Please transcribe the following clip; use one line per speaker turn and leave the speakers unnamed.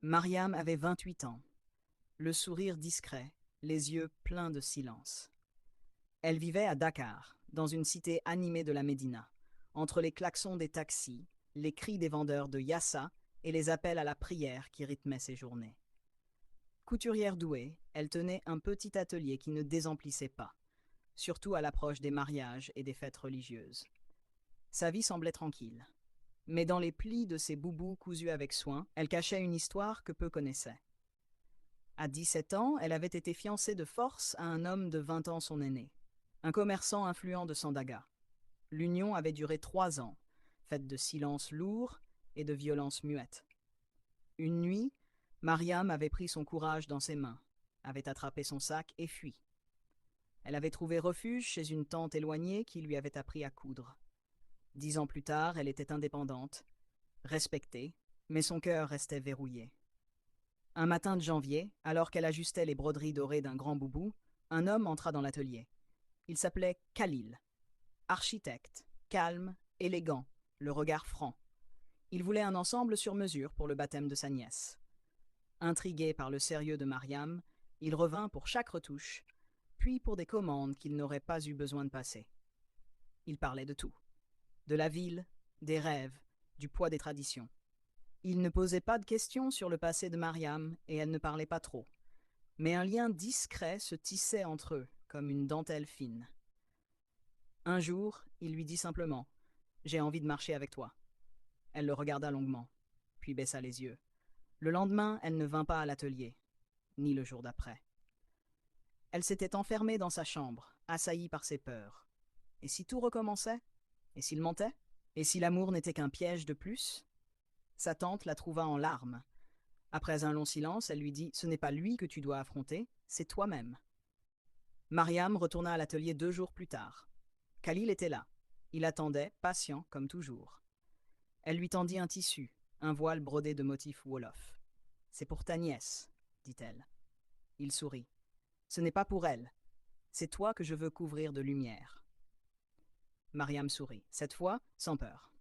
Mariam avait 28 ans, le sourire discret, les yeux pleins de silence. Elle vivait à Dakar, dans une cité animée de la Médina, entre les klaxons des taxis, les cris des vendeurs de yassa et les appels à la prière qui rythmaient ses journées. Couturière douée, elle tenait un petit atelier qui ne désemplissait pas, surtout à l'approche des mariages et des fêtes religieuses. Sa vie semblait tranquille, mais dans les plis de ses boubous cousus avec soin, elle cachait une histoire que peu connaissaient. À 17 ans, elle avait été fiancée de force à un homme de 20 ans son aîné, un commerçant influent de Sandaga. L'union avait duré 3 ans, faite de silence lourd et de violence muette. Une nuit, Mariam avait pris son courage dans ses mains, avait attrapé son sac et fui. Elle avait trouvé refuge chez une tante éloignée qui lui avait appris à coudre. 10 ans plus tard, elle était indépendante, respectée, mais son cœur restait verrouillé. Un matin de janvier, alors qu'elle ajustait les broderies dorées d'un grand boubou, un homme entra dans l'atelier. Il s'appelait Khalil, architecte, calme, élégant, le regard franc. Il voulait un ensemble sur mesure pour le baptême de sa nièce. Intrigué par le sérieux de Mariam, il revint pour chaque retouche, puis pour des commandes qu'il n'aurait pas eu besoin de passer. Il parlait de tout, de la ville, des rêves, du poids des traditions. Il ne posait pas de questions sur le passé de Mariam et elle ne parlait pas trop. Mais un lien discret se tissait entre eux, comme une dentelle fine. Un jour, il lui dit simplement « J'ai envie de marcher avec toi ». Elle le regarda longuement, puis baissa les yeux. Le lendemain, elle ne vint pas à l'atelier, ni le jour d'après. Elle s'était enfermée dans sa chambre, assaillie par ses peurs. Et si tout recommençait? Et s'il mentait? Et si l'amour n'était qu'un piège de plus? Sa tante la trouva en larmes. Après un long silence, elle lui dit « Ce n'est pas lui que tu dois affronter, c'est toi-même ». Mariam retourna à l'atelier 2 jours plus tard. Khalil était là. Il attendait, patient comme toujours. Elle lui tendit un tissu, un voile brodé de motifs wolof. « C'est pour ta nièce, dit-elle. Il sourit. « Ce n'est pas pour elle. C'est toi que je veux couvrir de lumière. » Mariam sourit, cette fois sans peur.